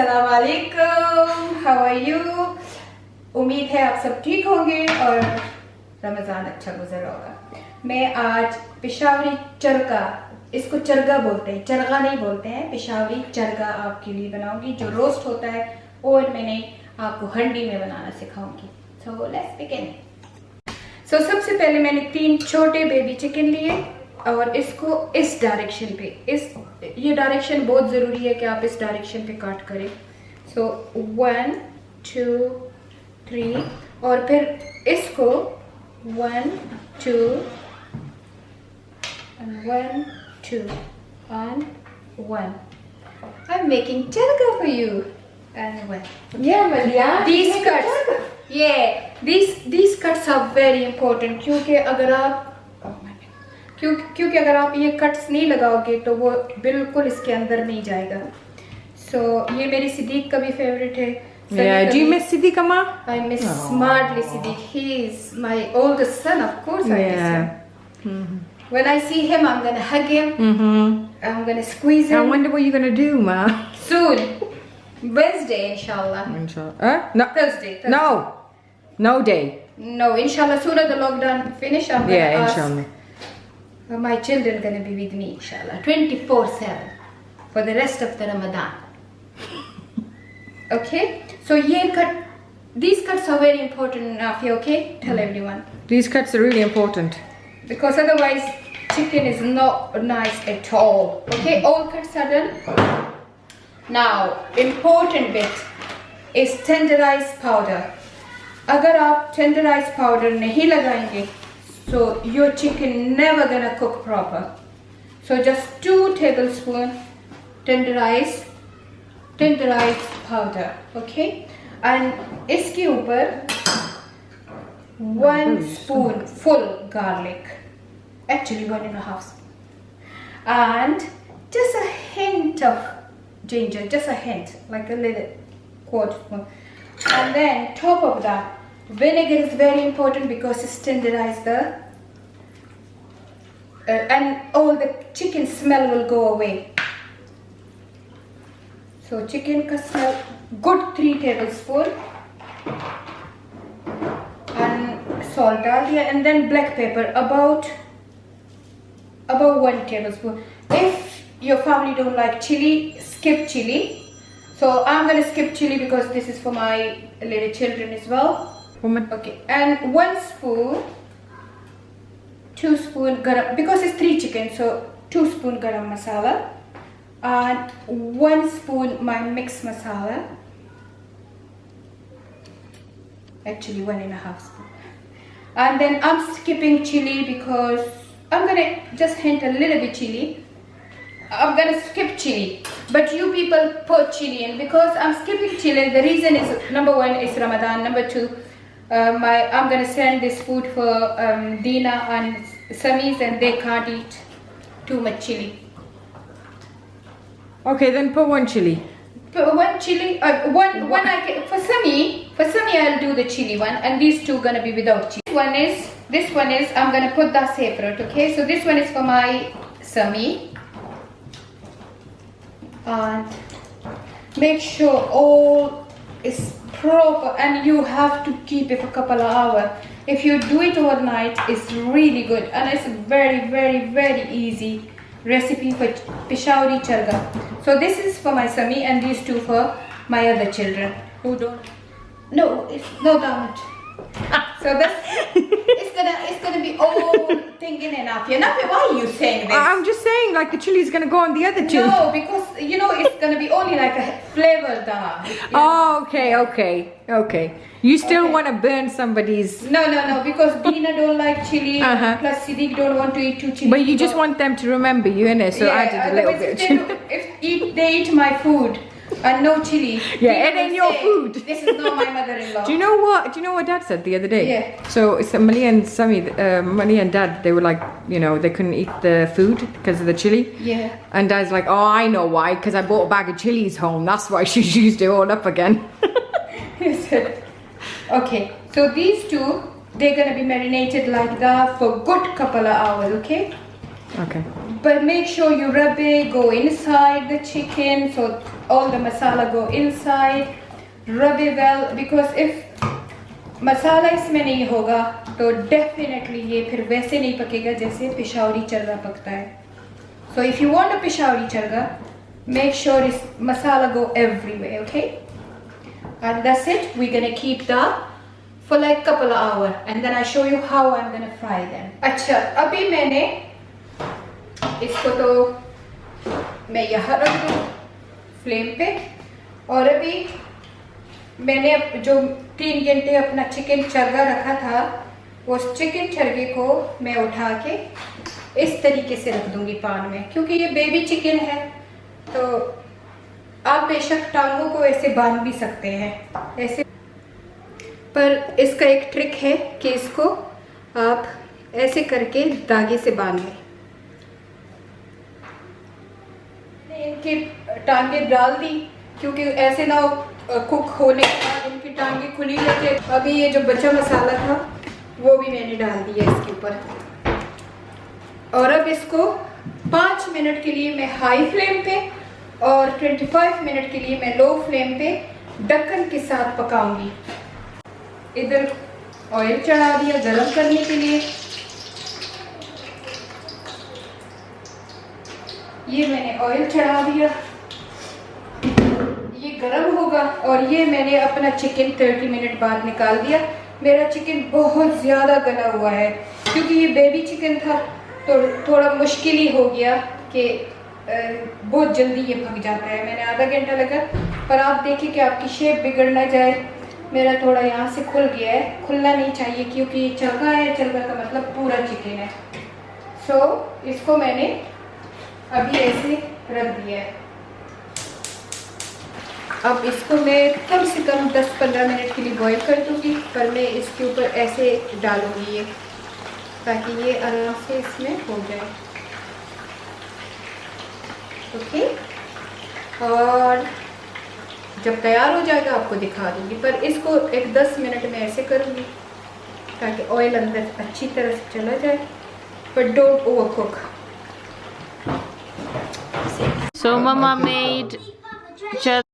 अस्सलाम वालेकुम, how are you? उम्मीद है आप सब ठीक होंगे और रमज़ान अच्छा गुजर होगा। मैं आज पेशावरी चरगा, इसको चरगा बोलते हैं, चरगा नहीं बोलते हैं, पेशावरी चरगा आपके लिए बनाऊंगी जो रोस्ट होता है और मैंने आपको हंडी में बनाना सिखाऊंगी। So let's begin. सो सबसे पहले मैंने 3 छोटे बेबी चिकन लिए और इसको इस डायरेक्शन पे, ये डायरेक्शन बहुत ज़रूरी है कि आप इस डायरेक्शन पे काट करें। सो 1 2 3 और फिर इसको 1 2 and 1 2 and 1. I'm making charga for you and 1. Yeah, Malia. These cuts, these cuts are very important क्योंकि अगर आप क्योंकि अगर आप ये कट्स नहीं लगाओगे तो वो बिल्कुल इसके अंदर नहीं जाएगा। सो ये मेरी सिद्दीक का भी फेवरेट है। Yeah, do you miss Siddiq Amma? I miss smartly Siddiq. He is my oldest son, of course. I miss him. When I see him, I'm gonna hug him. I'm gonna squeeze him. I wonder what you're gonna do, Ma. Soon, Wednesday, inshallah. Inshallah. No. Thursday. No day. No, inshallah. Sooner the lockdown finish, I'm gonna ask. Inshallah. My children gonna be with me, inshallah, 24/7 for the rest of the Ramadan. Okay, so these cuts are very important enough. Okay, tell everyone. These cuts are really important. Because otherwise, chicken is not nice at all. Okay, all cuts are done. Now, important bit is tenderized powder. अगर आप tenderized powder नहीं लगाएंगे, so your chicken never gonna cook proper. So just 2 tablespoons tenderized powder, okay? And इसके ऊपर 1 spoon full garlic, actually 1.5 spoon, and just a hint of ginger, just a hint, like a little quarter spoon. And then top of that, vinegar is very important because it tenderizes the and all the chicken smell will go away. So chicken ka smell good 3 tablespoons and salt dal diya, and then black pepper about 1 tablespoon. If your family don't like chili, skip chili. So I'm gonna skip chili because this is for my little children as well. Okay, and 1 spoon, 2 spoon garam, because it's 3 chicken, so 2 spoon garam masala and 1 spoon my mixed masala, actually 1.5 spoon. And then I'm skipping chili because I'm gonna just hint a little bit chili. I'm gonna skip chili, but you people put chili in. Because I'm skipping chili, the reason is number 1 is Ramadan, number 2 I'm gonna send this food for Dina and Samis, and they can't eat too much chili. Okay, then put 1 chili. Put 1 chili, one I can, for Sami I'll do the chili one, and these 2 gonna be without chili. This one is I'm gonna put that separate. Okay, so this one is for my Sami, and make sure all is proper, and you have to keep it for a couple of hours. If you do it overnight, it's really good, and it's a very very very easy recipe for Peshawari Chargha. So this is for my Sami, and these 2 for my other children who don't. No, it's not that much. So that's it's gonna be all thinking enough. Why are you saying this? I'm just saying, like, the chili is gonna go on the other 2. No, because it's gonna be only like a flavor dal. Oh, okay. You still want to burn somebody's. No, because Dina don't like chili. Plus Siddiq don't want to eat too chili. But you just want them to remember you, innit? So I did a little bit of chili. If they eat my food and no chili, yeah, it ain't your food. This is not my mother-in-law. Do you know what Dad said the other day? Yeah. So Mali and Sami, Mali and Dad, they were like, they couldn't eat the food because of the chili. Yeah. And Dad's like, oh, I know why, because I bought a bag of chilies home. That's why she's used it all up again. He said, okay, so these 2, they're gonna be marinated like that for good couple of hours. Okay. but make sure you rub it, go inside the chicken so all the masala go inside. Rub it well, because if मसाला इसमें नहीं होगा तो definitely ये फिर वैसे नहीं पकेगा जैसे पेशावरी चरगा पकता है. So if you want a Peshawari Chargha, make sure it's masala go everywhere, okay? And that's it. We're gonna keep that for like couple of hours, and then I show you how I'm gonna fry them. अच्छा, अभी मैंने इसको तो मैं यहाँ रख दूँ flame पे, और अभी मैंने जो 3 घंटे अपना चिकन चरगा रखा था, उस चिकन चरगे को मैं उठा के इस तरीके से रख दूंगी पान में, क्योंकि ये बेबी चिकन है तो आप बेशक टांगों को ऐसे बांध भी सकते हैं ऐसे, पर इसका एक ट्रिक है कि इसको आप ऐसे करके धागे से बांध लें. मैंने इनकी टांगे डाल दी क्योंकि ऐसे ना कुक होने के बाद इनकी टांगे खुली रहती है. अभी ये जो बचा मसाला था वो भी मैंने डाल दिया इसके ऊपर, और अब इसको 5 मिनट के लिए मैं हाई फ्लेम पे और 25 मिनट के लिए मैं लो फ्लेम पे ढक्कन के साथ पकाऊंगी. इधर ऑयल चढ़ा दिया गरम करने के लिए. ये मैंने ऑयल चढ़ा दिया, ये गरम होगा, और ये मैंने अपना चिकन 30 मिनट बाद निकाल दिया. मेरा चिकन बहुत ज़्यादा गला हुआ है क्योंकि ये बेबी चिकन था तो थोड़ा मुश्किल ही हो गया कि बहुत जल्दी ये पक जाता है. मैंने आधा घंटा लगा, पर आप देखिए कि आपकी शेप बिगड़ ना जाए. मेरा थोड़ा यहाँ से खुल गया है, खुलना नहीं चाहिए क्योंकि ये चरगा है, चरगा का मतलब पूरा चिकन है. सो इसको मैंने अभी ऐसे रख दिया है. अब इसको मैं कम से कम 10-15 मिनट के लिए बॉईल कर दूँगी, पर मैं इसके ऊपर ऐसे डालूँगी ये, ताकि ये आराम से इसमें हो जाए. ओके, और जब तैयार हो जाएगा आपको दिखा दूँगी, पर इसको एक 10 मिनट में ऐसे करूँगी ताकि ऑयल अंदर अच्छी तरह से चला जाए, but don't overcook. So Mama made just